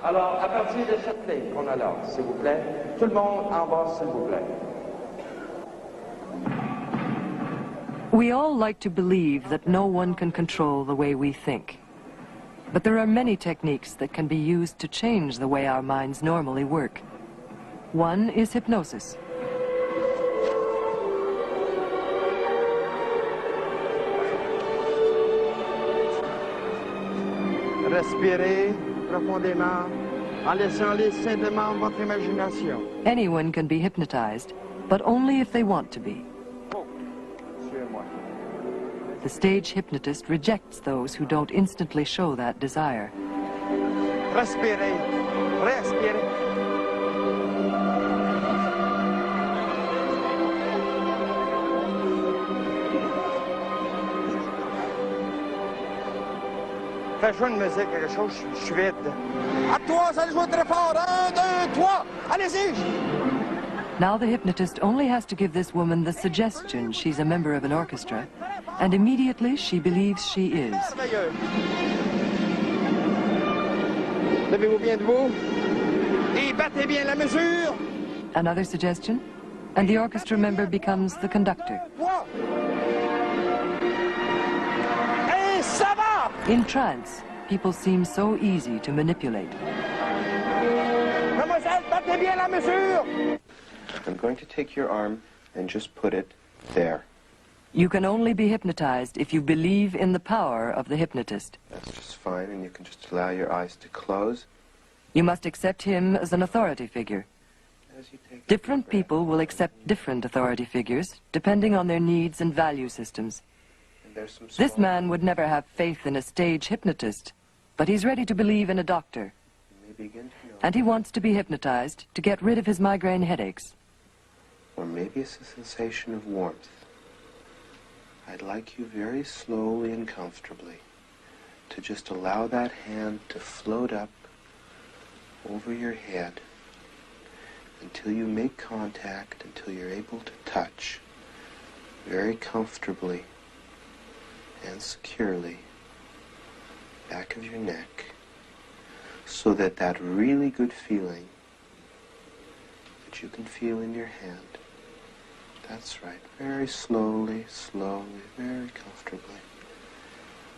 Alors, à partir de cette ligne qu'on a là, s'il vous plaît, tout le monde en bas, s'il vous plaît. We all like to believe that no one can control the way we think. But there are many techniques that can be used to change the way our minds normally work. One is hypnosis. Respirez profondément en laissant aller simplement votre imagination. Anyone can be hypnotized, but only if they want to be. The stage hypnotist rejects those who don't instantly show that desire. Respirez, respirez. Fais jouer une musique, quelque chose, je suis vide. À toi, ça allez jouer très fort. 1, 2, 3, allez-y! Now the hypnotist only has to give this woman the suggestion she's a member of an orchestra, and immediately she believes she is. Levez-vous bien debout et battez bien la mesure. Another suggestion, and the orchestra member becomes the conductor. Et ça va! In trance, people seem so easy to manipulate. Mademoiselle, battez bien la mesure. I'm going to take your arm and just put it there. You can only be hypnotized if you believe in the power of the hypnotist. That's just fine, and you can just allow your eyes to close. You must accept him as an authority figure. As you take Different people will accept different authority figures, depending on their needs and value systems. and there's some This small- man would never have faith in a stage hypnotist, but he's ready to believe in a doctor. You may begin to know, And he wants to be hypnotized to get rid of his migraine headaches. or maybe it's a sensation of warmth. I'd like you very slowly and comfortably to just allow that hand to float up over your head until you make contact, until you're able to touch very comfortably and securely back of your neck, so that that really good feeling that you can feel in your hand, that's right, very slowly, slowly, very comfortably,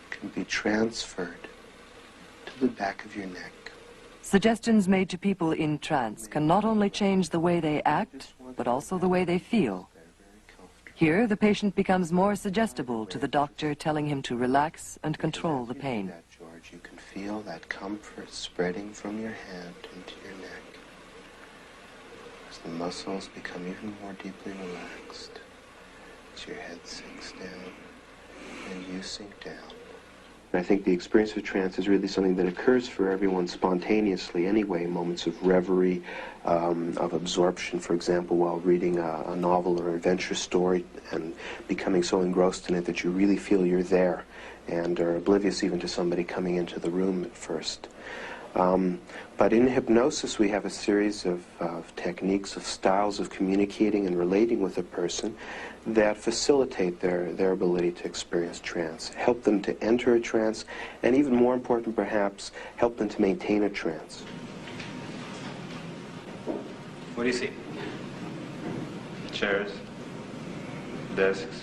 can be transferred to the back of your neck. Suggestions made to people in trance can not only change the way they act, but also the way they feel. They're very comfortable. Here, the patient becomes more suggestible to the doctor, telling him to relax and control the As you do pain. that, George, you can feel that comfort spreading from your hand into your neck as the muscles become even more deeply relaxed, as your head sinks down and you sink down. I think the experience of trance is really something that occurs for everyone spontaneously anyway, moments of reverie, of absorption, for example, while reading a novel or adventure story and becoming so engrossed in it that you really feel you're there and are oblivious even to somebody coming into the room at first. But in hypnosis, we have a series of techniques, of styles of communicating and relating with a person that facilitate their ability to experience trance, help them to enter a trance, and even more important perhaps, help them to maintain a trance. What do you see? Chairs, desks.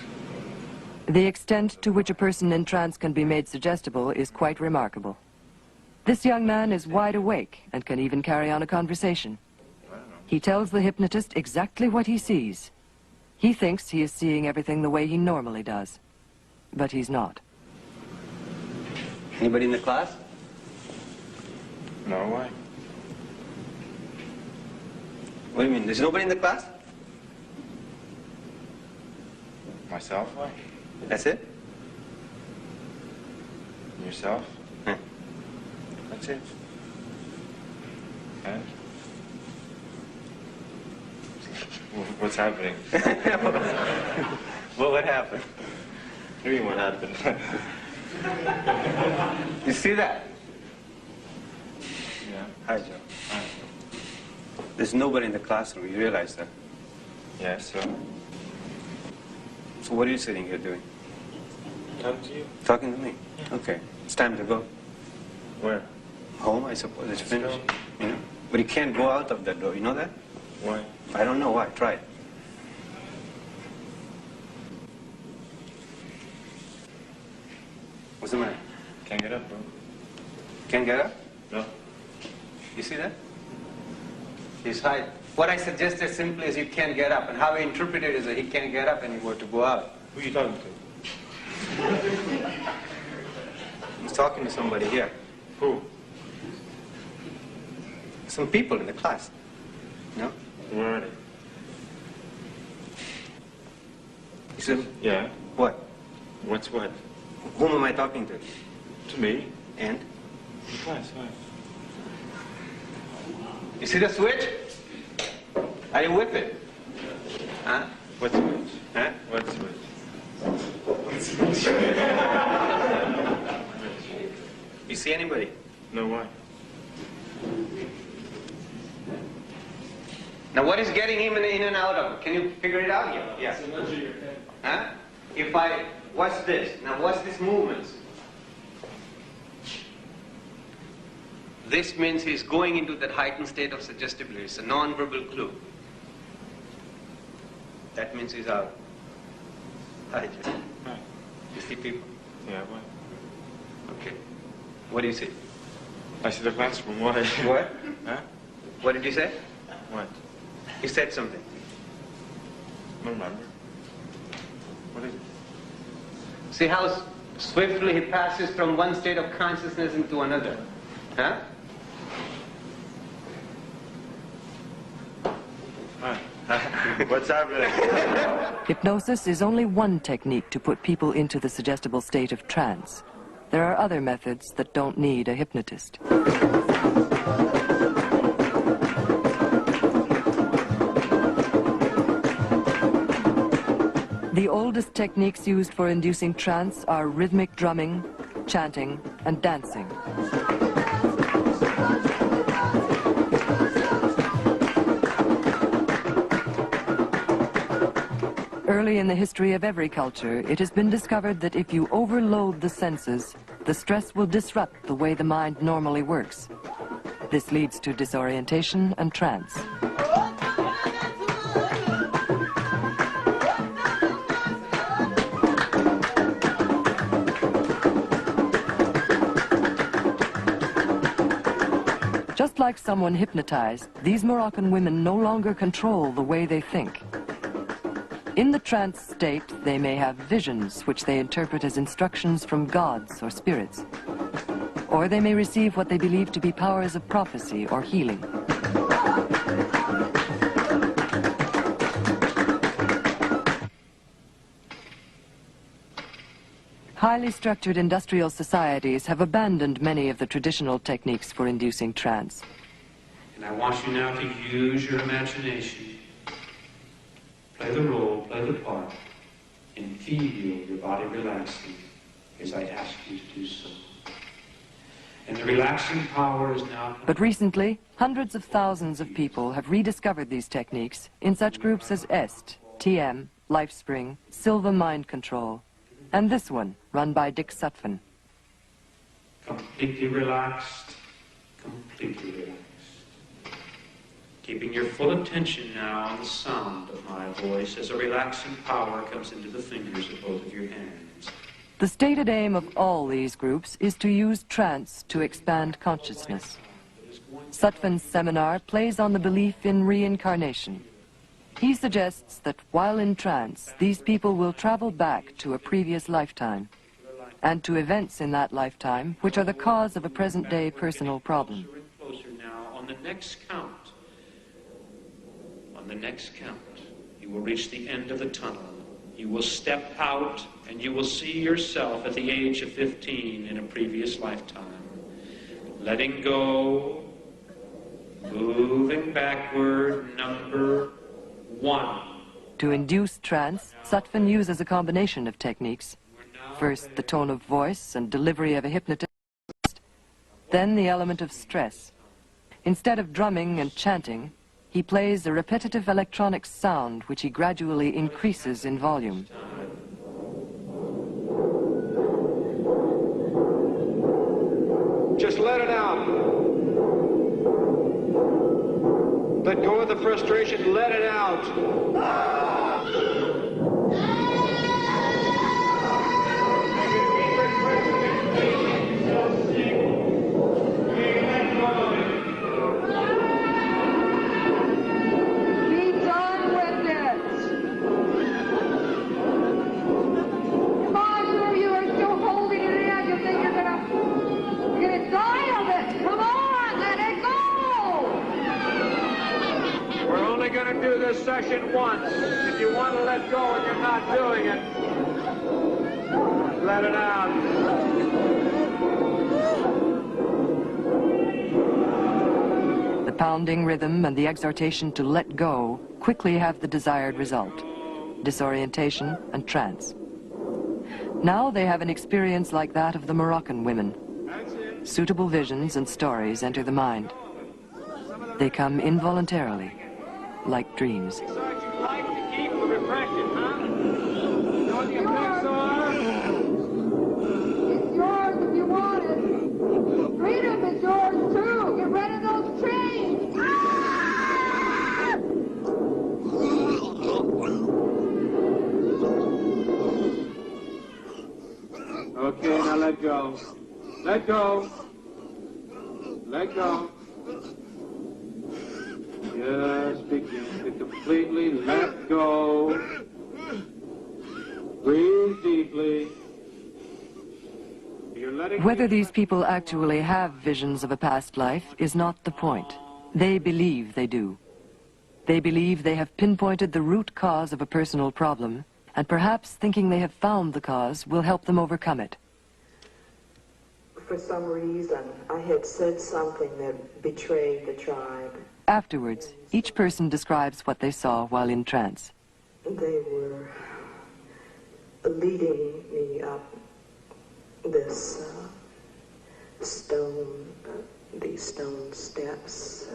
The extent to which a person in trance can be made suggestible is quite remarkable. This young man is wide awake and can even carry on a conversation. He tells the hypnotist exactly what he sees. He thinks he is seeing everything the way he normally does, but he's not. Anybody in the class? No, why? What do you mean? There's nobody in the class? Myself, why? That's it? Yourself? Huh. That's it. And? What's happening? What would happen? What do you mean what happened? You see that? Yeah. Hi, Joe. Hi. There's nobody in the classroom. You realize that? Yeah, so? So what are you sitting here doing? Talk to you. Talking to me? Okay. It's time to go. Where? home, I suppose. It's finished. You know? But you can't go out of that door. You know that? Why? I don't know why. Try it. What's the matter? Can't get up, bro. Can't get up? No. You see that? He's high. What I suggested simply is you can't get up, and how I interpret it is that he can't get up anymore to go out. Who are you talking to? He's talking to somebody here. Who? Some people in the class. No? Where are they? You said, Yeah. what? What's what? Whom am I talking to? To me? And? The class, why? You see the switch? Are you with it? Huh? What switch? Huh? What switch? You see anybody? No, why? Now what is getting him in and out of it? Can you figure it out yet? Yeah. Huh? If I, what's this? Now what's this movement? This means he's going into that heightened state of suggestibility. It's a non-verbal clue. That means he's out. Hi, Jay. Hi. You see people? Yeah, why? Okay. What do you see? I see the classroom, why? What? Huh? What did you say? What? You said something. I don't remember. What is it? See how swiftly he passes from one state of consciousness into another. Huh? Hi. What's happening? Hypnosis is only one technique to put people into the suggestible state of trance. There are other methods that don't need a hypnotist. The oldest techniques used for inducing trance are rhythmic drumming, chanting, and dancing. Early in the history of every culture, it has been discovered that if you overload the senses, the stress will disrupt the way the mind normally works. This leads to disorientation and trance. Just like someone hypnotized, these Moroccan women no longer control the way they think. In the trance state, they may have visions which they interpret as instructions from gods or spirits. Or they may receive what they believe to be powers of prophecy or healing. Highly structured industrial societies have abandoned many of the traditional techniques for inducing trance. And I want you now to use your imagination. Play the role, play the part, and feel your body relaxing as I ask you to do so. And the relaxing power is now... But recently, hundreds of thousands of people have rediscovered these techniques in such groups as EST, TM, Lifespring, Silva Mind Control, and this one, run by Dick Sutphen. Completely relaxed, completely relaxed. Keeping your full attention now on the sound of my voice as a relaxing power comes into the fingers of both of your hands. The stated aim of all these groups is to use trance to expand consciousness. Sutphen's seminar plays on the belief in reincarnation. He suggests that while in trance, these people will travel back to a previous lifetime and to events in that lifetime which are the cause of a present-day personal problem. Closer now on the next count. On the next count, you will reach the end of the tunnel. You will step out and you will see yourself at the age of 15 in a previous lifetime. Letting go, moving backward, number 1. To induce trance, Sutphen uses a combination of techniques. First, the tone of voice and delivery of a hypnotist, then the element of stress. Instead of drumming and chanting, he plays a repetitive electronic sound which he gradually increases in volume. Just let it out. the frustration, let it out. Do this session once. If you want to let go and you're not doing it, let it out. The pounding rhythm and the exhortation to let go quickly have the desired result: disorientation and trance. Now they have an experience like that of the Moroccan women. Suitable visions and stories enter the mind. They come involuntarily, like dreams. You'd like to keep the repression, huh? Know what the effects are? It's yours if you want it. Freedom is yours too. Get rid of those chains. Okay, now let go. Let go. Let go. Just begin to completely let go. Breathe deeply. You're letting Whether these people actually have visions of a past life is not the point. They believe they do. They believe they have pinpointed the root cause of a personal problem, and perhaps thinking they have found the cause will help them overcome it. For some reason, I had said something that betrayed the tribe. Afterwards, each person describes what they saw while in trance. They were leading me up this these stone steps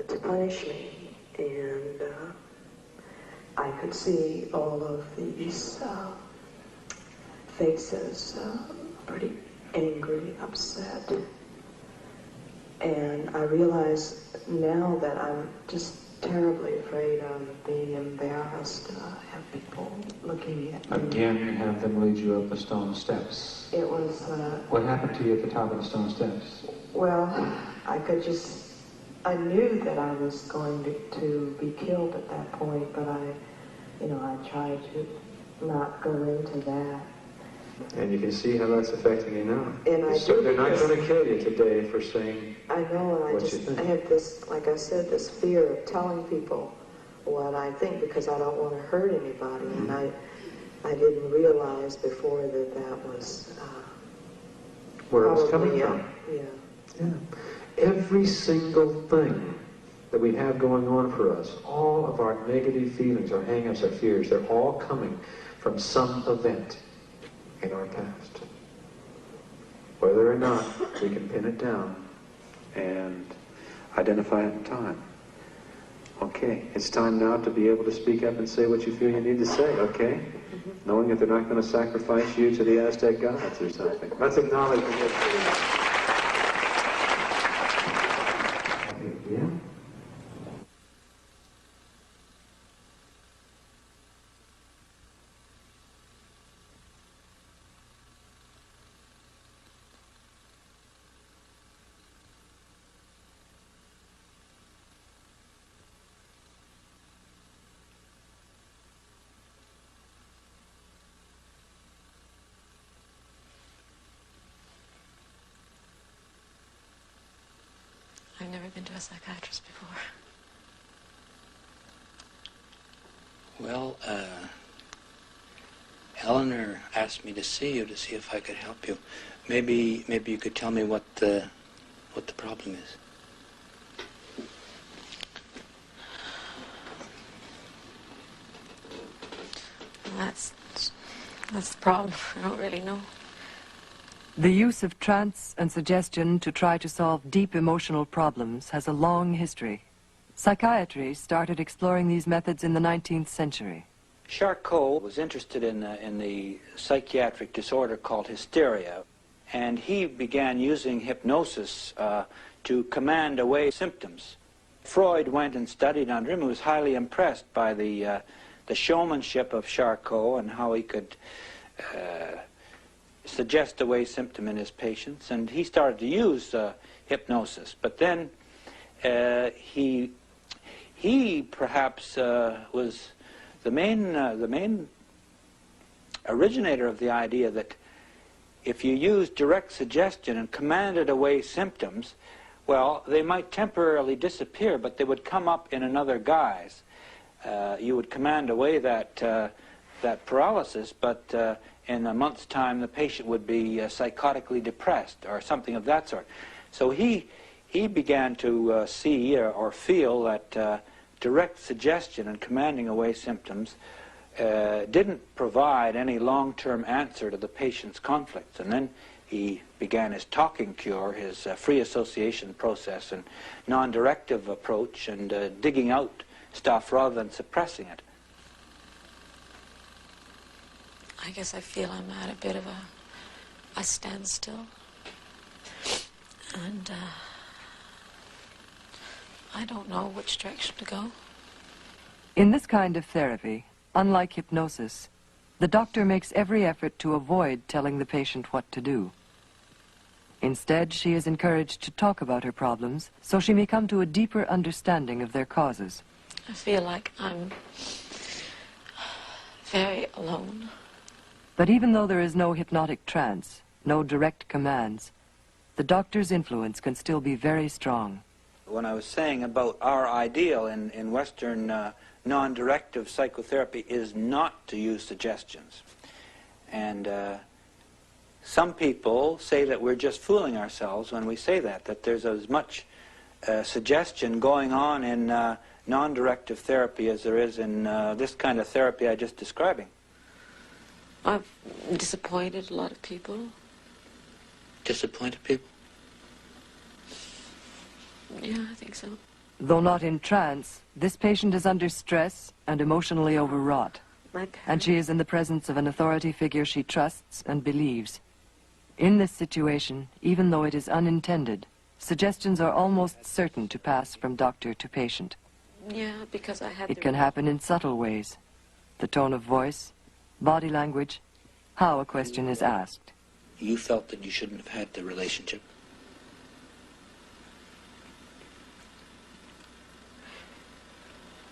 to punish me, and I could see all of these faces, pretty angry, upset. And I realize now that I'm just terribly afraid of being embarrassed to have people looking at me. Again, have them lead you up the stone steps. It was... What happened to you at the top of the stone steps? Well, I knew that I was going to be killed at that point, but I tried to not go into that. And you can see how that's affecting you now. And so they're not going to kill you today for saying I know, and what you think. I have this, like I said, this fear of telling people what I think because I don't want to hurt anybody. Mm-hmm. And I didn't realize before that was where it was coming from. Yeah. Every single thing that we have going on for us, all of our negative feelings, our hang-ups, our fears, they're all coming from some event in our past. Whether or not we can pin it down and identify it in time. Okay, it's time now to be able to speak up and say what you feel you need to say, okay? Knowing that they're not going to sacrifice you to the Aztec gods or something. Let's acknowledge it. Yeah. I've never been to a psychiatrist before. Well, Eleanor asked me to see you to see if I could help you. Maybe you could tell me what the problem is. That's the problem. I don't really know. The use of trance and suggestion to try to solve deep emotional problems has a long history. Psychiatry started exploring these methods in the 19th century. Charcot was interested in the psychiatric disorder called hysteria, and he began using hypnosis to command away symptoms. Freud went and studied under him. He was highly impressed by the showmanship of Charcot and how he could suggest away symptom in his patients, and he started to use hypnosis. But then he perhaps was the main originator of the idea that if you use direct suggestion and commanded away symptoms, well, they might temporarily disappear, but they would come up in another guise. You would command away that paralysis, but in a month's time the patient would be psychotically depressed or something of that sort. So he began to see or feel that direct suggestion and commanding away symptoms didn't provide any long-term answer to the patient's conflicts. And then he began his talking cure, his free association process and non-directive approach, and digging out stuff rather than suppressing it. I guess I feel I'm at a bit of a standstill. And I don't know which direction to go. In this kind of therapy, unlike hypnosis, the doctor makes every effort to avoid telling the patient what to do. Instead, she is encouraged to talk about her problems so she may come to a deeper understanding of their causes. I feel like I'm very alone. But even though there is no hypnotic trance, no direct commands, the doctor's influence can still be very strong. When I was saying about our ideal in Western non-directive psychotherapy is not to use suggestions. And some people say that we're just fooling ourselves when we say that there's as much suggestion going on in non-directive therapy as there is in this kind of therapy I just describing. I've disappointed a lot of people. Disappointed people? Yeah, I think so. Though not in trance, this patient is under stress and emotionally overwrought. And she is in the presence of an authority figure she trusts and believes. In this situation, even though it is unintended, suggestions are almost certain to pass from doctor to patient. Yeah, because I had It can happen in subtle ways. The tone of voice, body language, how a question is asked. You felt that you shouldn't have had the relationship?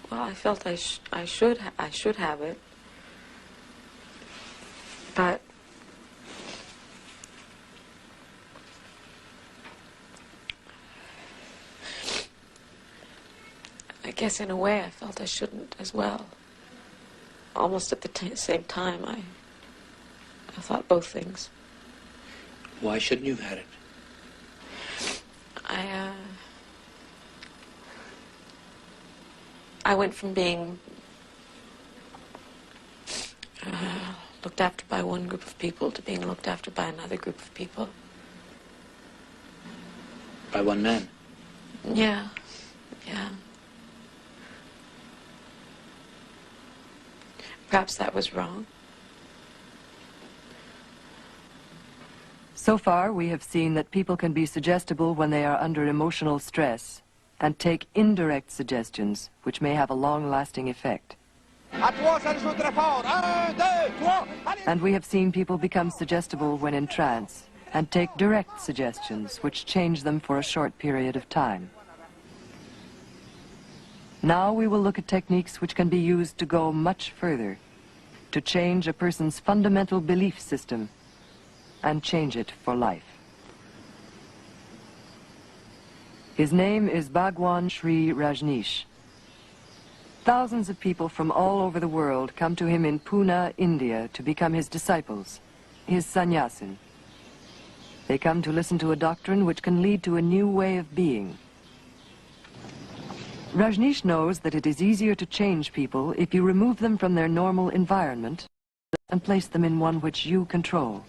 Well, I felt I should have it, but I guess in a way I felt I shouldn't as well. Almost at the same time, I thought both things. Why shouldn't you have had it? I went from being looked after by one group of people to being looked after by another group of people. By one man? Yeah. Perhaps that was wrong. So far, we have seen that people can be suggestible when they are under emotional stress and take indirect suggestions, which may have a long-lasting effect. And we have seen people become suggestible when in trance and take direct suggestions, which change them for a short period of time. Now we will look at techniques which can be used to go much further, to change a person's fundamental belief system and change it for life. His name is Bhagwan Sri Rajneesh. Thousands of people from all over the world come to him in Pune, India, to become his disciples, his sannyasin. They come to listen to a doctrine which can lead to a new way of being. Rajneesh knows that it is easier to change people if you remove them from their normal environment and place them in one which you control.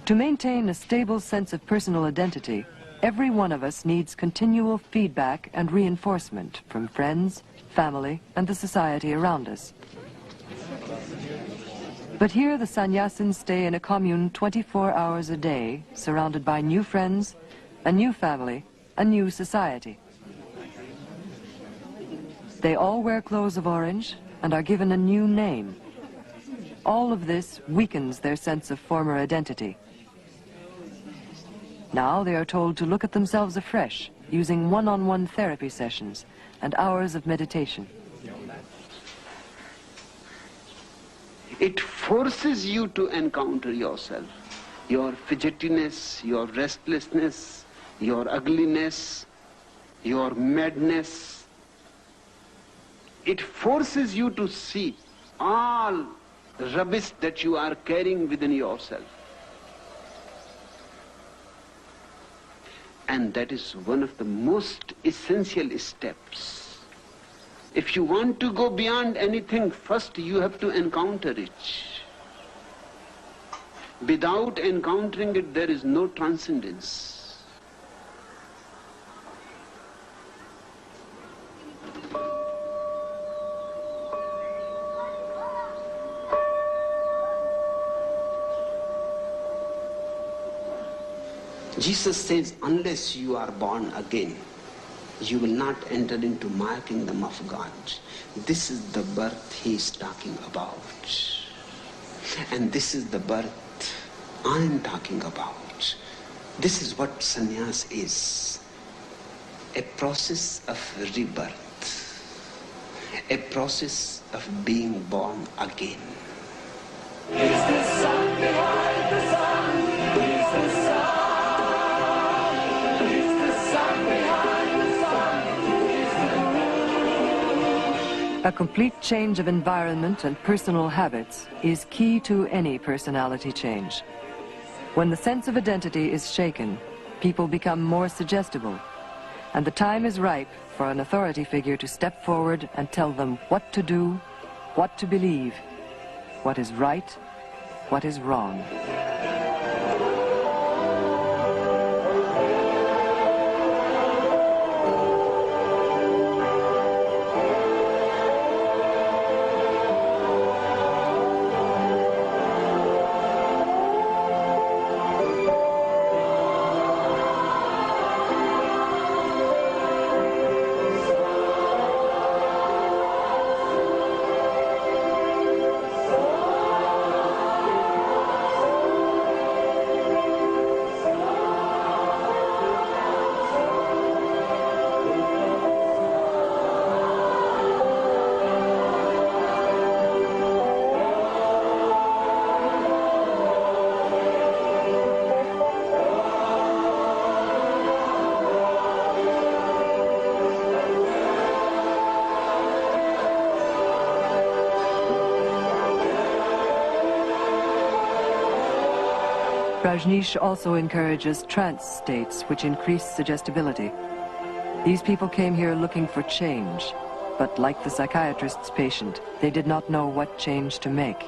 To maintain a stable sense of personal identity, every one of us needs continual feedback and reinforcement from friends, family, and the society around us. But here the sannyasins stay in a commune 24 hours a day, surrounded by new friends, a new family, a new society. They all wear clothes of orange and are given a new name. All of this weakens their sense of former identity. Now they are told to look at themselves afresh, using one-on-one therapy sessions and hours of meditation. It forces you to encounter yourself, your fidgetiness, your restlessness, your ugliness, your madness. It forces you to see all rubbish that you are carrying within yourself. And that is one of the most essential steps. If you want to go beyond anything, first you have to encounter it. Without encountering it, there is no transcendence. Jesus says, unless you are born again, you will not enter into my kingdom of God. This is the birth he is talking about. And this is the birth I am talking about. This is what sannyas is. A process of rebirth. A process of being born again. Is the sun behind the sun? Is the sun? A complete change of environment and personal habits is key to any personality change. When the sense of identity is shaken, people become more suggestible, and the time is ripe for an authority figure to step forward and tell them what to do, what to believe, what is right, what is wrong. Rajneesh also encourages trance states which increase suggestibility. These people came here looking for change, but like the psychiatrist's patient, they did not know what change to make.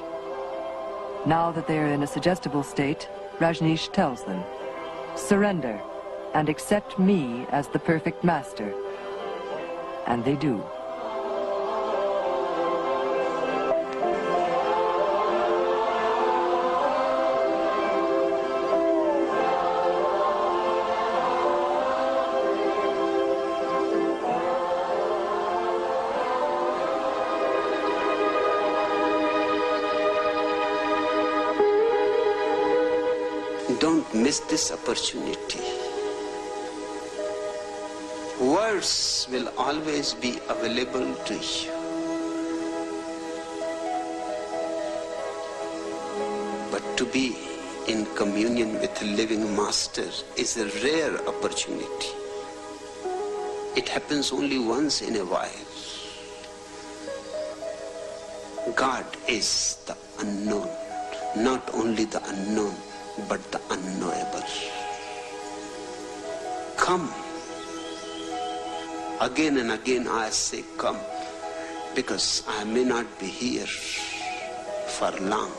Now that they are in a suggestible state, Rajneesh tells them, surrender and accept me as the perfect master. And they do. Don't miss this opportunity. Words will always be available to you. But to be in communion with a living master is a rare opportunity. It happens only once in a while. God is the unknown, not only the unknown, but the unknowable. Come. Again and again I say come, because I may not be here for long.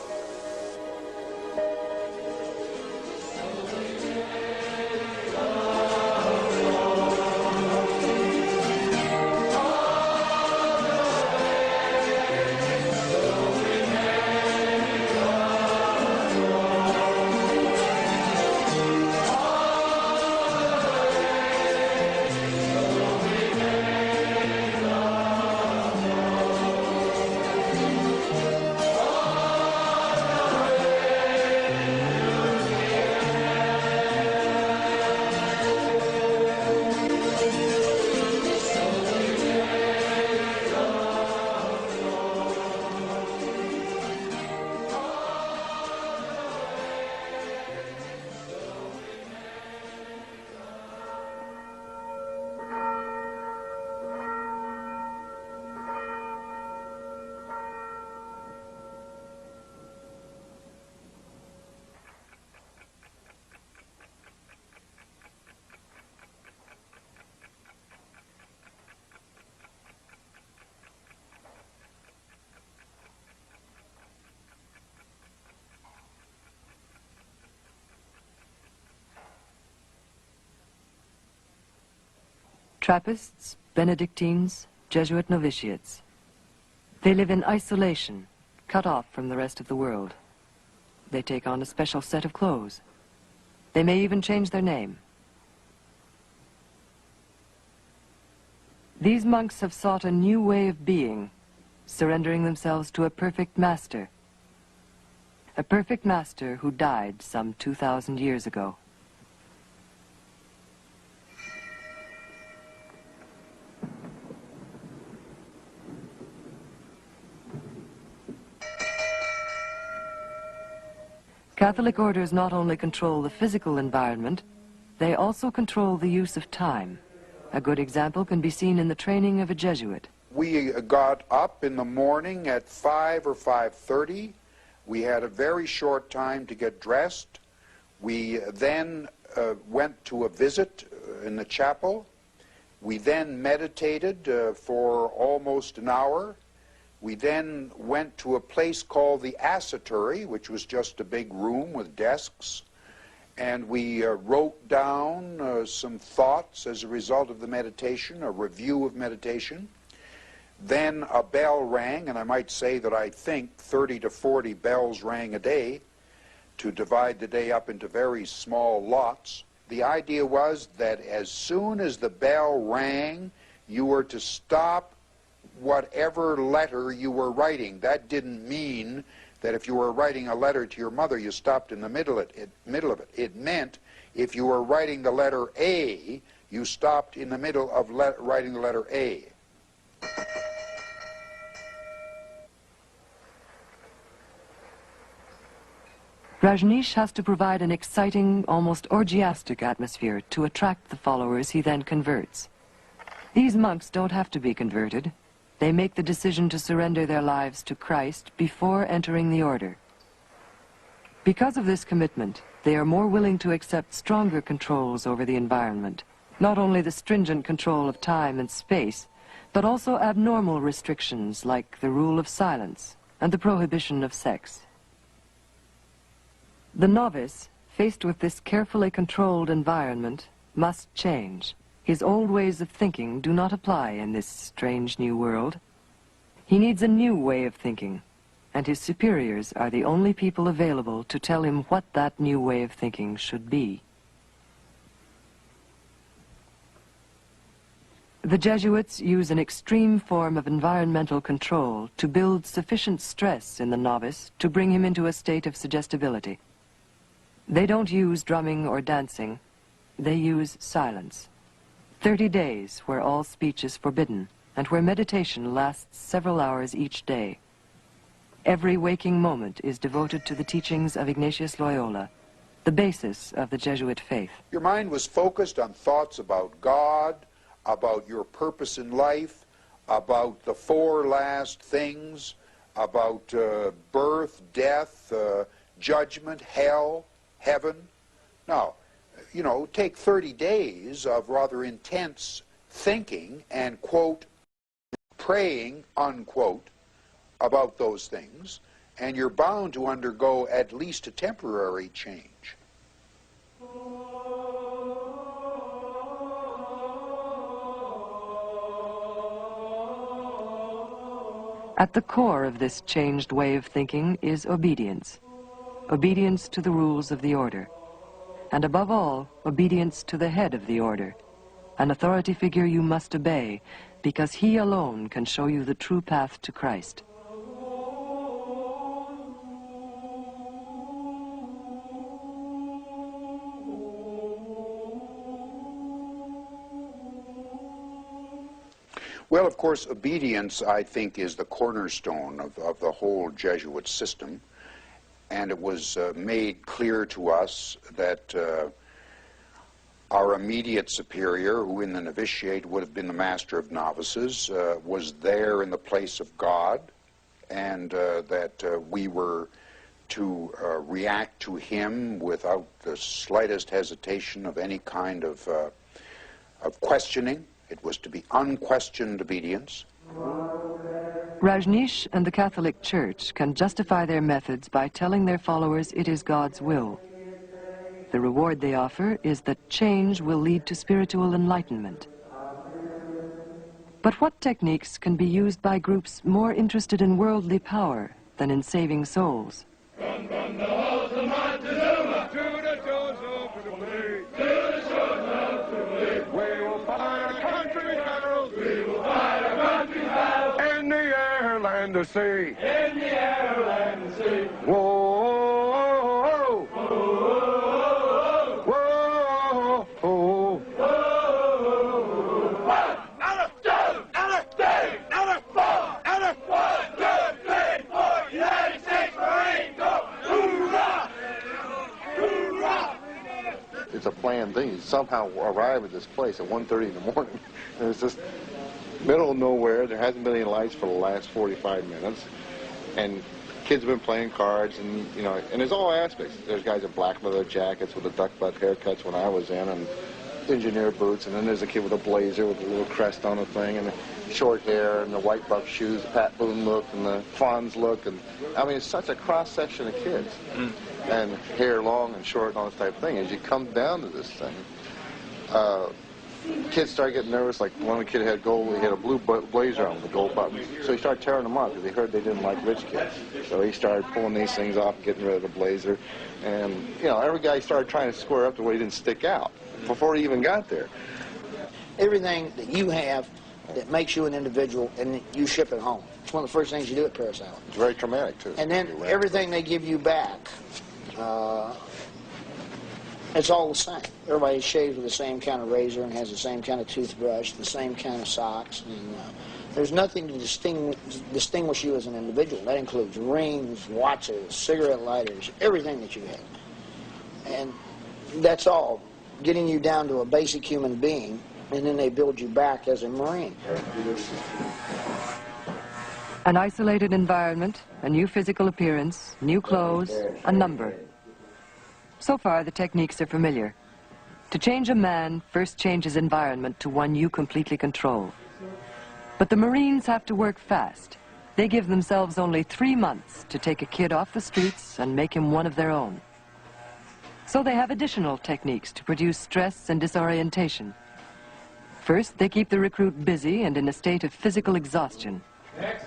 Trappists, Benedictines, Jesuit novitiates. They live in isolation, cut off from the rest of the world. They take on a special set of clothes. They may even change their name. These monks have sought a new way of being, surrendering themselves to a perfect master who died some 2,000 years ago. Catholic orders not only control the physical environment, they also control the use of time. A good example can be seen in the training of a Jesuit. We got up in the morning at 5 or 5:30. We had a very short time to get dressed. We then went to a visit in the chapel. We then meditated for almost an hour. We then went to a place called the ascetory, which was just a big room with desks, and we wrote down some thoughts as a result of the meditation, a review of meditation. Then a bell rang, and I might say that I think 30 to 40 bells rang a day to divide the day up into very small lots. The idea was that as soon as the bell rang, you were to stop whatever letter you were writing. That didn't mean that if you were writing a letter to your mother, you stopped in the middle of it. It meant if you were writing the letter A, you stopped in the middle of writing the letter A. Rajneesh has to provide an exciting, almost orgiastic atmosphere to attract the followers he then converts. These monks don't have to be converted. They make the decision to surrender their lives to Christ before entering the order. Because of this commitment, they are more willing to accept stronger controls over the environment, not only the stringent control of time and space, but also abnormal restrictions like the rule of silence and the prohibition of sex. The novice, faced with this carefully controlled environment, must change. His old ways of thinking do not apply in this strange new world. He needs a new way of thinking, and his superiors are the only people available to tell him what that new way of thinking should be. The Jesuits use an extreme form of environmental control to build sufficient stress in the novice to bring him into a state of suggestibility. They don't use drumming or dancing. They use silence. 30 days where all speech is forbidden and where meditation lasts several hours each day. Every waking moment is devoted to the teachings of Ignatius Loyola, the basis of the Jesuit faith. Your mind was focused on thoughts about God, about your purpose in life, about the 4 last things, about birth, death, judgment, hell, heaven. Now, you know, take 30 days of rather intense thinking and, quote, praying, unquote, about those things, and you're bound to undergo at least a temporary change. At the core of this changed way of thinking is obedience. Obedience to the rules of the order. And above all, obedience to the head of the order, an authority figure you must obey, because he alone can show you the true path to Christ. Well, of course, obedience, I think, is the cornerstone of the whole Jesuit system. And it was made clear to us that our immediate superior, who in the novitiate would have been the master of novices, was there in the place of God, and that we were to react to him without the slightest hesitation of any kind of questioning. It was to be unquestioned obedience. Rajneesh and the Catholic Church can justify their methods by telling their followers it is God's will. The reward they offer is that change will lead to spiritual enlightenment. But what techniques can be used by groups more interested in worldly power than in saving souls? Land to sea. In the air, land to sea. Whoa, whoa, whoa, whoa, whoa. Another two, another three, another four, another 1, 2, 3, 4. United States Marine Corps. Hoorah! Hoorah! It's a planned thing. You somehow arrive at this place at 1:30 in the morning, and it's just middle of nowhere. There hasn't been any lights for the last 45 minutes, and kids have been playing cards, and you know, and there's all aspects. There's guys in black leather jackets with the duck butt haircuts when I was in, and engineer boots, and then there's a kid with a blazer with a little crest on the thing, and the short hair, and the white buff shoes, the Pat Boone look, and the Fonz look, and I mean, it's such a cross section of kids, and hair long and short and all this type of thing. As you come down to this thing, kids started getting nervous. Like one of the kids had gold, he had a blue blazer on with a gold button. So he started tearing them off because he heard they didn't like rich kids. So he started pulling these things off and getting rid of the blazer. And, you know, every guy started trying to square up the way he didn't stick out before he even got there. Everything that you have that makes you an individual and you ship it home. It's one of the first things you do at Paris Island. It's very traumatic, too. And then everything they give you back, it's all the same. Everybody shaves with the same kind of razor and has the same kind of toothbrush, the same kind of socks. And there's nothing to distinguish you as an individual. That includes rings, watches, cigarette lighters, everything that you have. And that's all, getting you down to a basic human being, and then they build you back as a Marine. An isolated environment, a new physical appearance, new clothes, a number. So far, the techniques are familiar. To change a man, first change his environment to one you completely control. But the Marines have to work fast. They give themselves only 3 months to take a kid off the streets and make him one of their own. So they have additional techniques to produce stress and disorientation. First, they keep the recruit busy and in a state of physical exhaustion. Next.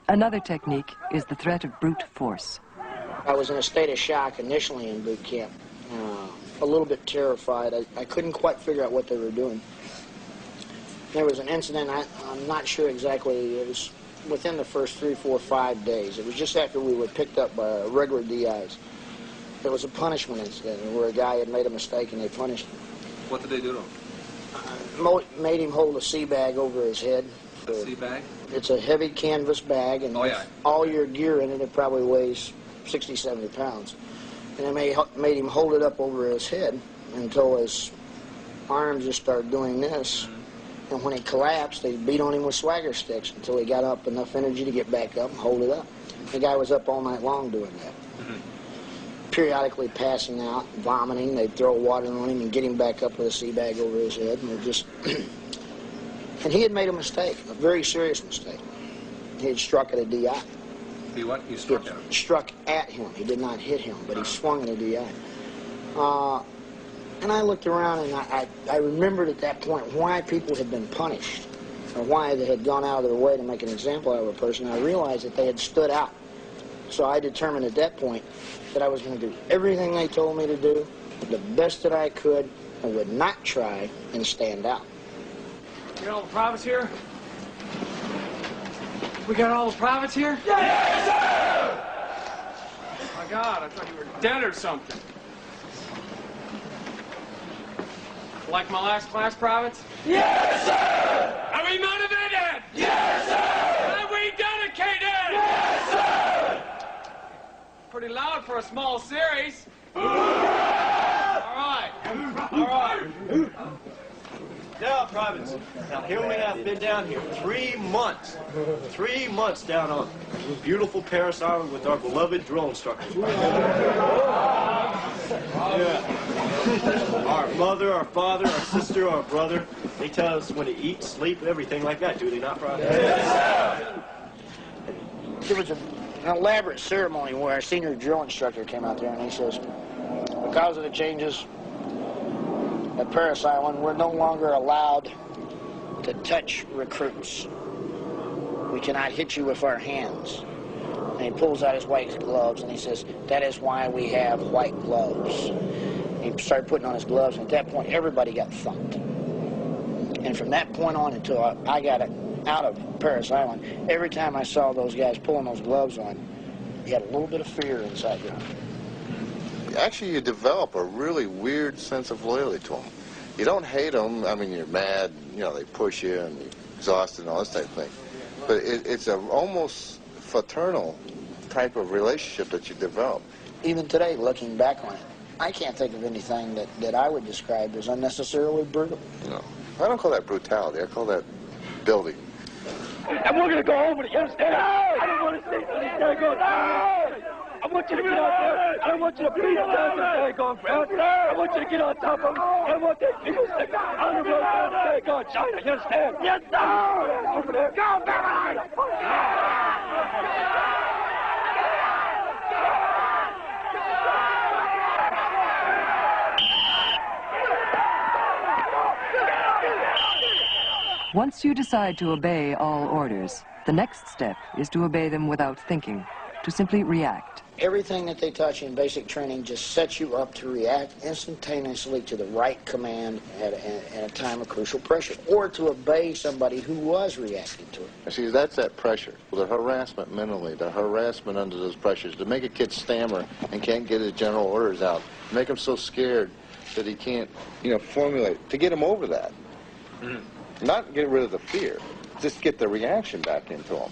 Another technique is the threat of brute force. I was in a state of shock initially in boot camp, a little bit terrified. I couldn't quite figure out what they were doing. There was an incident, I'm not sure exactly, it was within the first 3, 4, 5 days. It was just after we were picked up by regular DIs. There was a punishment incident where a guy had made a mistake and they punished him. What did they do to him? Made him hold a sea bag over his head. A sea bag? It's a heavy canvas bag, and all your gear in it, it probably weighs 60, 70 pounds. And they made him hold it up over his head until his arms just started doing this. And when he collapsed, they beat on him with swagger sticks until he got up enough energy to get back up and hold it up. The guy was up all night long doing that. Periodically passing out, vomiting. They'd throw water on him and get him back up with a sea bag over his head. And just and he had made a mistake, a very serious mistake. He had struck at a DI. He what? He struck at him? Struck at him. He did not hit him, but he swung at a DI. And I looked around and I remembered at that point why people had been punished, or why they had gone out of their way to make an example out of a person. I realized that they had stood out. So I determined at that point that I was going to do everything they told me to do, the best that I could, and would not try and stand out. You got all the privates here? We got all the privates here? Yes, sir! Oh my God, I thought you were dead or something. Like my last class privates? Yes, sir! Are we motivated? Yes, sir! Are we dedicated? Yes, sir! Pretty loud for a small series. All right. All right. Now, privates, now here we have been down here 3 months. 3 months down on beautiful Paris Island with our beloved drill instructors. Yeah. Our mother, our father, our sister, our brother, they tell us when to eat, sleep, and everything like that, do they not, Prophet? Yes. There was an elaborate ceremony where our senior drill instructor came out there and he says, because of the changes at Paris Island, we're no longer allowed to touch recruits. We cannot hit you with our hands. And he pulls out his white gloves and he says, that is why we have white gloves. And he started putting on his gloves, and at that point everybody got thumped. And from that point on until I got out of Paris Island, every time I saw those guys pulling those gloves on, you had a little bit of fear inside you. Actually, you develop a really weird sense of loyalty to them. You don't hate them. I mean, you're mad, you know, they push you and you're exhausted and all this type of thing. But it's an almost fraternal type of relationship that you develop. Even today, looking back on it, I can't think of anything that I would describe as unnecessarily brutal. No, I don't call that brutality. I call that building. And we're going to go home with it, you understand? No! I don't want to see these guys go, no! I want you to get out there. I don't want you to beat them down there going for us. I want you to get on top of them. I want these people to stick on the road down there going China, you understand? Yes, sir! Over there. Go, Billy! Once you decide to obey all orders, the next step is to obey them without thinking, to simply react. Everything that they taught you in basic training just sets you up to react instantaneously to the right command at a time of crucial pressure, or to obey somebody who was reacting to it. See, that's that pressure. The harassment mentally, the harassment under those pressures, to make a kid stammer and can't get his general orders out, make him so scared that he can't, you know, formulate, to get him over that. Not get rid of the fear, just get the reaction back into him.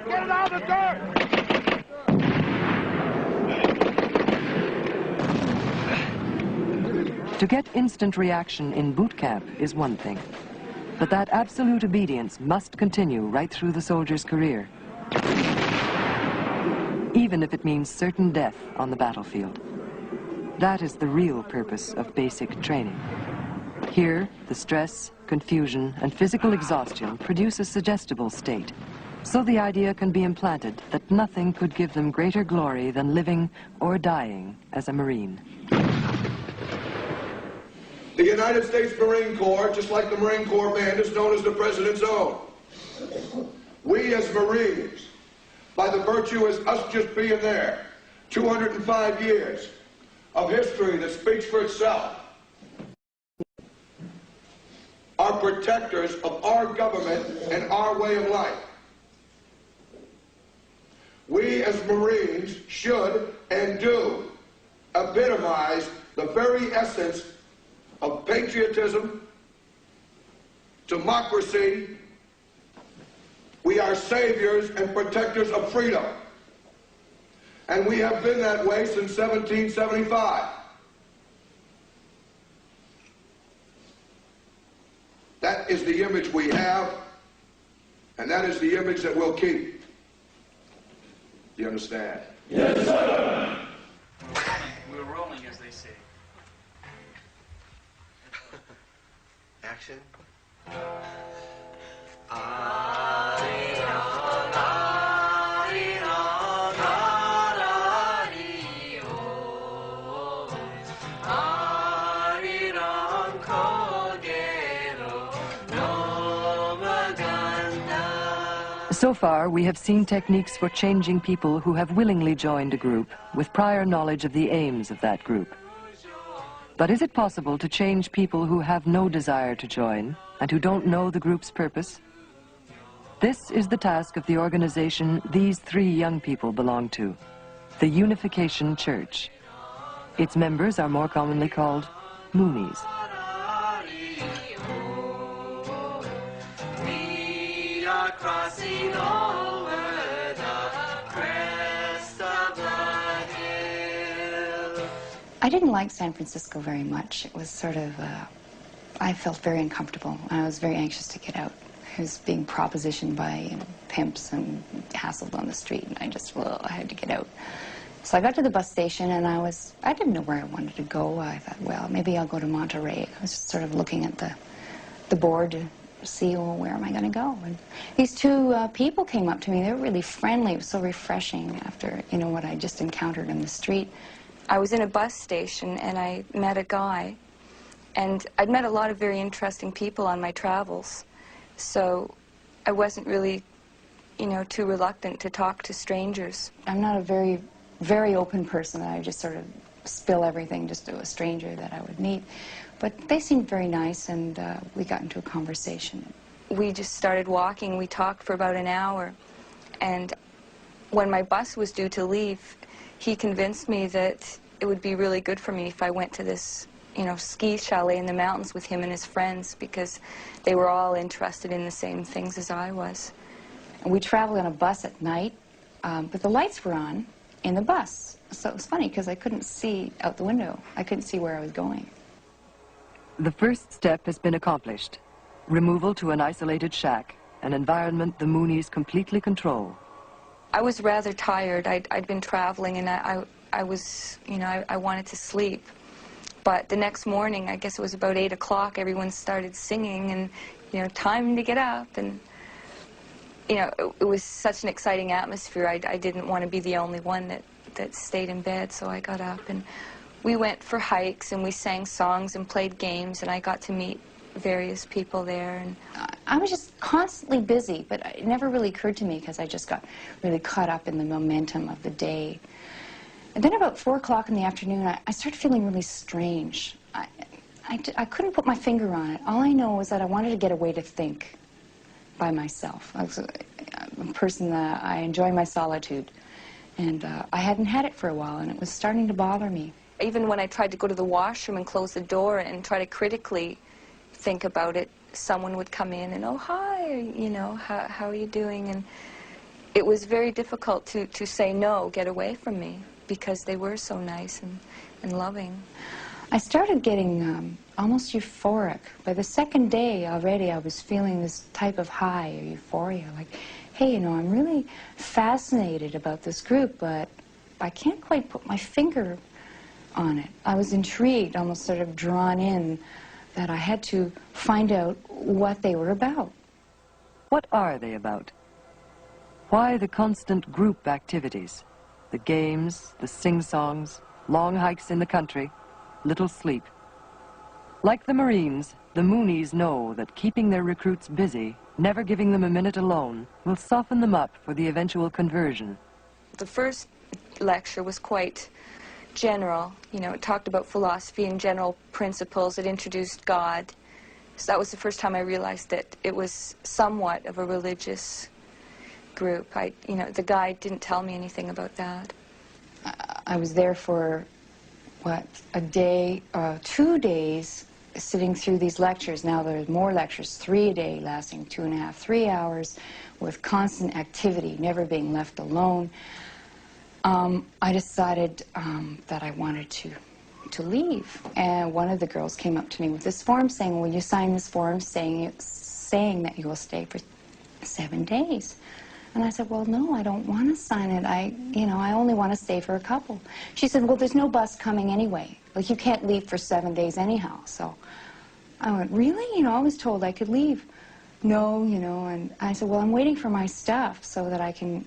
Get it out of the dirt! To get instant reaction in boot camp is one thing, but that absolute obedience must continue right through the soldier's career, even if it means certain death on the battlefield. That is the real purpose of basic training. Here, the stress, confusion, and physical exhaustion produce a suggestible state, so the idea can be implanted that nothing could give them greater glory than living or dying as a Marine. The United States Marine Corps, just like the Marine Corps Band, is known as the President's own. We as Marines, by the virtue of us just being there, 205 years of history that speaks for itself, are protectors of our government and our way of life. We as Marines should and do epitomize the very essence of patriotism, democracy. We are saviors and protectors of freedom. And we have been that way since 1775. That is the image we have, and that is the image that we'll keep. Do you understand? Yes, sir! We're rolling, as they say. Action. So far, we have seen techniques for changing people who have willingly joined a group with prior knowledge of the aims of that group. But is it possible to change people who have no desire to join and who don't know the group's purpose? This is the task of the organization these three young people belong to, the Unification Church. Its members are more commonly called Moonies. crossing over the crest of the hill. I didn't like San Francisco very much. It was sort of, I felt very uncomfortable. I was very anxious to get out. I was being propositioned by pimps and hassled on the street, and I just, well, I had to get out. So I got to the bus station, and I didn't know where I wanted to go. I thought, well, maybe I'll go to Monterey. I was just sort of looking at the board to see, well, where am I going to go? And these two people came up to me. They were really friendly. It was so refreshing after, you know, what I just encountered in the street. I was in a bus station, and I met a guy. And I'd met a lot of very interesting people on my travels. So I wasn't really, you know, too reluctant to talk to strangers. I'm not a very open person. I just sort of spill everything just to a stranger that I would meet. But they seemed very nice, and we got into a conversation. We just started walking. We talked for about an hour. And when my bus was due to leave, he convinced me that it would be really good for me if I went to this, you know, ski chalet in the mountains with him and his friends, because they were all interested in the same things as I was. And we traveled on a bus at night, but the lights were on in the bus. So it was funny because I couldn't see out the window. I couldn't see where I was going. The first step has been accomplished. Removal to an isolated shack, an environment the Moonies completely control. I was rather tired. I'd been traveling, and I was, you know, I wanted to sleep. But the next morning, I guess it was about 8 o'clock, everyone started singing and, you know, time to get up. And, you know, it was such an exciting atmosphere. I didn't want to be the only one that stayed in bed, so I got up. And we went for hikes, and we sang songs and played games, and I got to meet various people there. And I was just constantly busy, but it never really occurred to me because I just got really caught up in the momentum of the day. And then about 4 o'clock in the afternoon, I started feeling really strange. I couldn't put my finger on it. All I know was that I wanted to get away to think by myself. I was a person that I enjoy my solitude. And I hadn't had it for a while, and it was starting to bother me. Even when I tried to go to the washroom and close the door and try to critically think about it, someone would come in and, oh, hi, you know, how are you doing? And it was very difficult to say no, get away from me, because they were so nice and loving. I started getting almost euphoric. By the second day already, I was feeling this type of high or euphoria, like, hey, you know, I'm really fascinated about this group, but I can't quite put my finger on it. I was intrigued, almost sort of drawn in, that I had to find out what they were about. What are they about? Why the constant group activities? The games, the sing-songs, long hikes in the country, little sleep. Like the Marines, the Moonies know that keeping their recruits busy, never giving them a minute alone, will soften them up for the eventual conversion. The first lecture was quite general. You know, it talked about philosophy and general principles. It introduced God. So that was the first time I realized that it was somewhat of a religious group. You know, the guide didn't tell me anything about that. I was there for, what, a day, 2 days, sitting through these lectures. Now there's more lectures, 3 a day, lasting 2.5, 3 hours, with constant activity, never being left alone. I decided that I wanted to leave. And one of the girls came up to me with this form saying, will you sign this form saying that you will stay for 7 days? And I said, well, no, I don't want to sign it. I only want to stay for a couple. She said, well, there's no bus coming anyway. Like, you can't leave for 7 days anyhow. So I went, really? You know, I was told I could leave. No, you know, and I said, well, I'm waiting for my stuff so that I can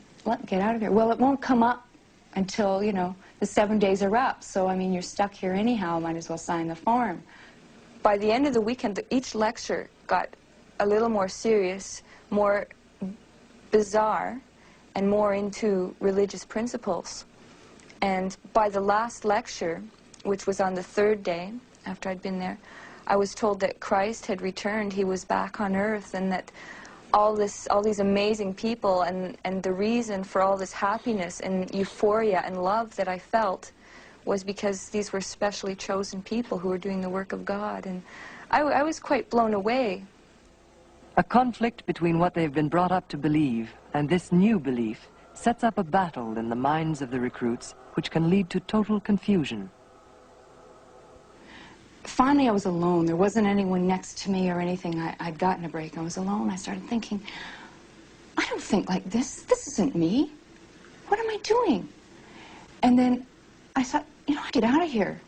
get out of here. Well, it won't come up until, you know, the 7 days are up. So, I mean, you're stuck here anyhow. Might as well sign the form. By the end of the weekend, each lecture got a little more serious, more bizarre, and more into religious principles. And by the last lecture, which was on the 3rd day after I'd been there, I was told that Christ had returned. He was back on earth, and that all these amazing people and the reason for all this happiness and euphoria and love that I felt was because these were specially chosen people who were doing the work of God. And I was quite blown away. A conflict between what they've been brought up to believe and this new belief sets up a battle in the minds of the recruits, which can lead to total confusion. Finally, I was alone. There wasn't anyone next to me or anything. I'd gotten a break. I was alone. I started thinking, I don't think like this. This isn't me. What am I doing? And then I thought, you know, I'd get out of here.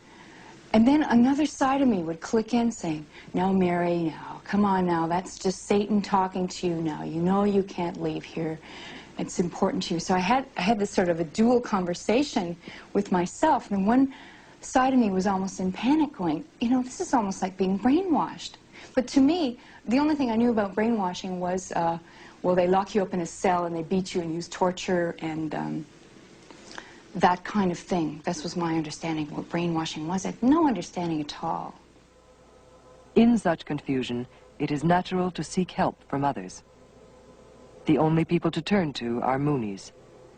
And then another side of me would click in saying, no, Mary, no, come on now. That's just Satan talking to you now. You know you can't leave here. It's important to you. So I had this sort of a dual conversation with myself. And one side of me was almost in panic going, you know, this is almost like being brainwashed. But to me, the only thing I knew about brainwashing was, well, they lock you up in a cell and they beat you and use torture and that kind of thing. This was my understanding of what brainwashing was. I had no understanding at all. In such confusion, it is natural to seek help from others. The only people to turn to are Moonies,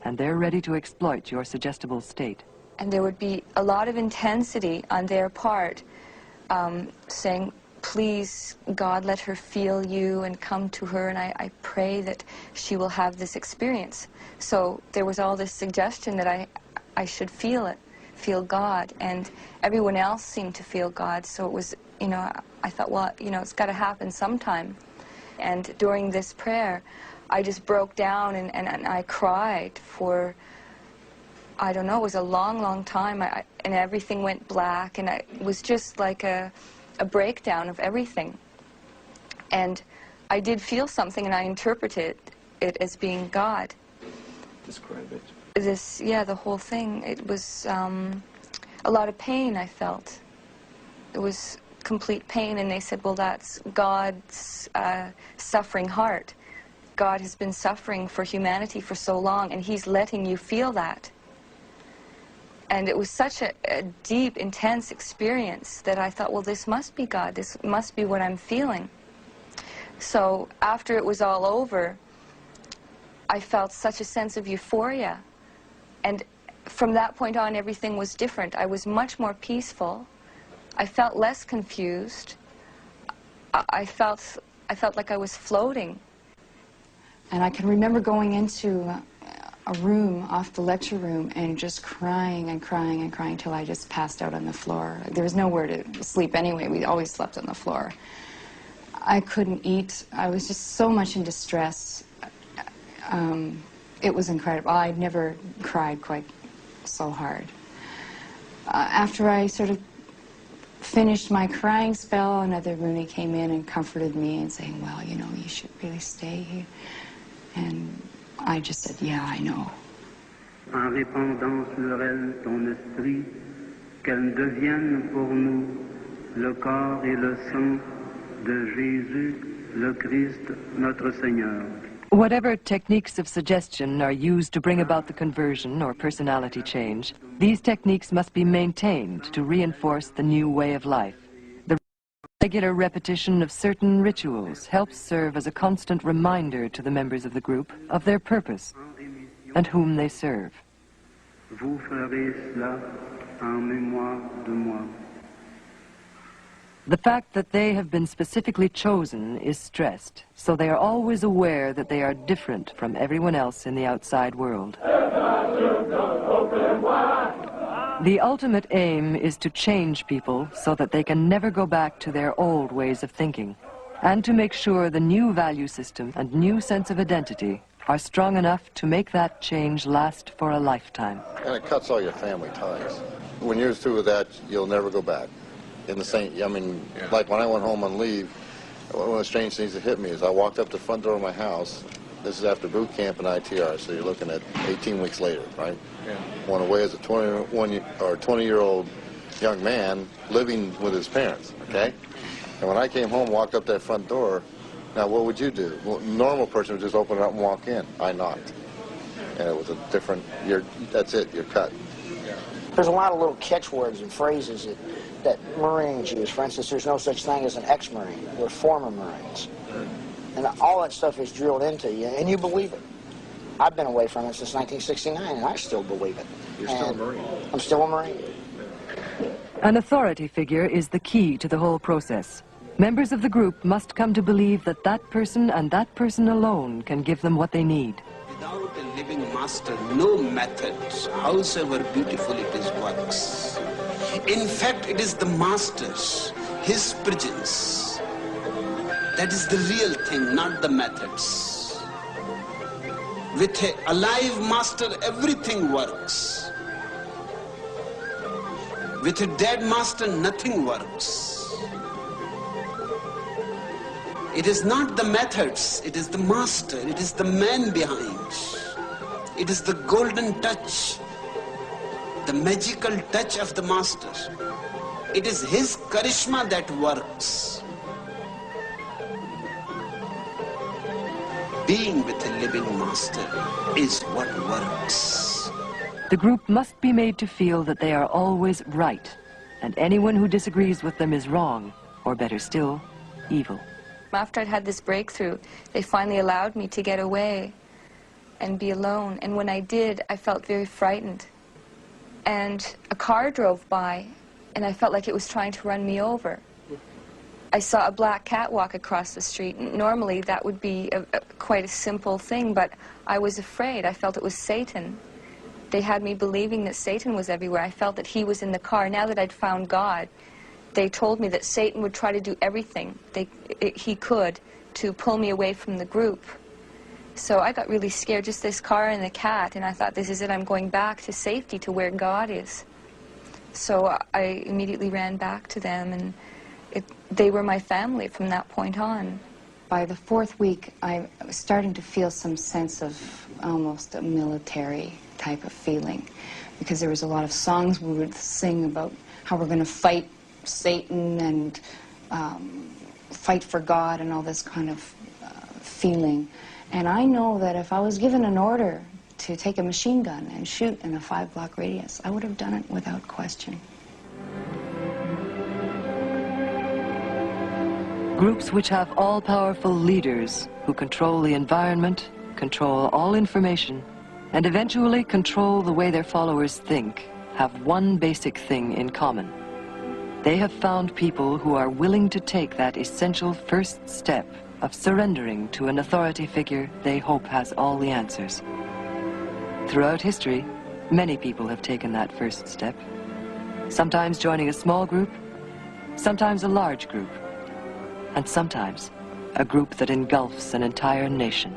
and they're ready to exploit your suggestible state. And there would be a lot of intensity on their part, saying, please, God, let her feel you and come to her, and I pray that she will have this experience. So there was all this suggestion that I should feel it, feel God, and everyone else seemed to feel God, so it was, you know, I thought, well, you know, it's got to happen sometime. And during this prayer, I just broke down and I cried for, I don't know, it was a long, long time, and everything went black, and it was just like a breakdown of everything. And I did feel something, and I interpreted it as being God. Describe it. Yeah, the whole thing. It was a lot of pain I felt. It was complete pain, and they said, well, that's God's suffering heart. God has been suffering for humanity for so long, and He's letting you feel that. And it was such a deep, intense experience that I thought, well, this must be God. This must be what I'm feeling. So after it was all over, I felt such a sense of euphoria. And from that point on, everything was different. I was much more peaceful. I felt less confused. I felt like I was floating. And I can remember going into a room off the lecture room and just crying and crying and crying till I just passed out on the floor. There was nowhere to sleep anyway. We always slept on the floor. I couldn't eat. I was just so much in distress. It was incredible. I'd never cried quite so hard. After I sort of finished my crying spell, another Rooney came in and comforted me and saying, well, you know, you should really stay here. And I just said, yeah, I know. En répandant sur elle ton esprit, qu'elle devienne pour nous le corps et le sang de Jésus, le Christ, notre Seigneur. Whatever techniques of suggestion are used to bring about the conversion or personality change, these techniques must be maintained to reinforce the new way of life. The regular repetition of certain rituals helps serve as a constant reminder to the members of the group of their purpose and whom they serve. Vous ferez cela en mémoire de moi. The fact that they have been specifically chosen is stressed, so they are always aware that they are different from everyone else in the outside world. The ultimate aim is to change people so that they can never go back to their old ways of thinking, and to make sure the new value system and new sense of identity are strong enough to make that change last for a lifetime. And it cuts all your family ties. When you're through with that, you'll never go back. In the same, I mean, like when I went home on leave, one of the strange things that hit me is I walked up to the front door of my house. This is after boot camp and ITR, so you're looking at 18 weeks later, right? Yeah. Went away as a 20-year-old young man living with his parents, okay? And when I came home, walked up that front door, now what would you do? Well, a normal person would just open it up and walk in. I knocked. And it was a different, that's it, you're cut. There's a lot of little catchwords and phrases that Marines use. For instance, there's no such thing as an ex-Marine. We're former Marines. And all that stuff is drilled into you, and you believe it. I've been away from it since 1969, and I still believe it. You're still a Marine. I'm still a Marine. An authority figure is the key to the whole process. Members of the group must come to believe that that person and that person alone can give them what they need. Without a living master, no method, howsoever beautiful it is, works. In fact, it is the master, his presence. That is the real thing, not the methods. With an alive master, everything works. With a dead master, nothing works. It is not the methods, it is the master, it is the man behind. It is the golden touch, the magical touch of the master. It is his charisma that works. Being with a living master is what works. The group must be made to feel that they are always right, and anyone who disagrees with them is wrong, or better still, evil. After I'd had this breakthrough, they finally allowed me to get away and be alone. And when I did, I felt very frightened. And a car drove by, and I felt like it was trying to run me over. I saw a black cat walk across the street. Normally, that would be quite a simple thing, but I was afraid. I felt it was Satan. They had me believing that Satan was everywhere. I felt that he was in the car. Now that I'd found God, they told me that Satan would try to do everything he could to pull me away from the group. So I got really scared, just this car and the cat, and I thought, this is it, I'm going back to safety, to where God is. So I immediately ran back to them, and they were my family from that point on. By the fourth week, I was starting to feel some sense of almost a military type of feeling, because there was a lot of songs we would sing about how we're going to fight Satan and fight for God and all this kind of feeling. And I know that if I was given an order to take a machine gun and shoot in a 5-block radius, I would have done it without question. Groups which have all-powerful leaders who control the environment, control all information, and eventually control the way their followers think, have one basic thing in common. They have found people who are willing to take that essential first step of surrendering to an authority figure they hope has all the answers. Throughout history, many people have taken that first step, sometimes joining a small group, sometimes a large group, and sometimes a group that engulfs an entire nation.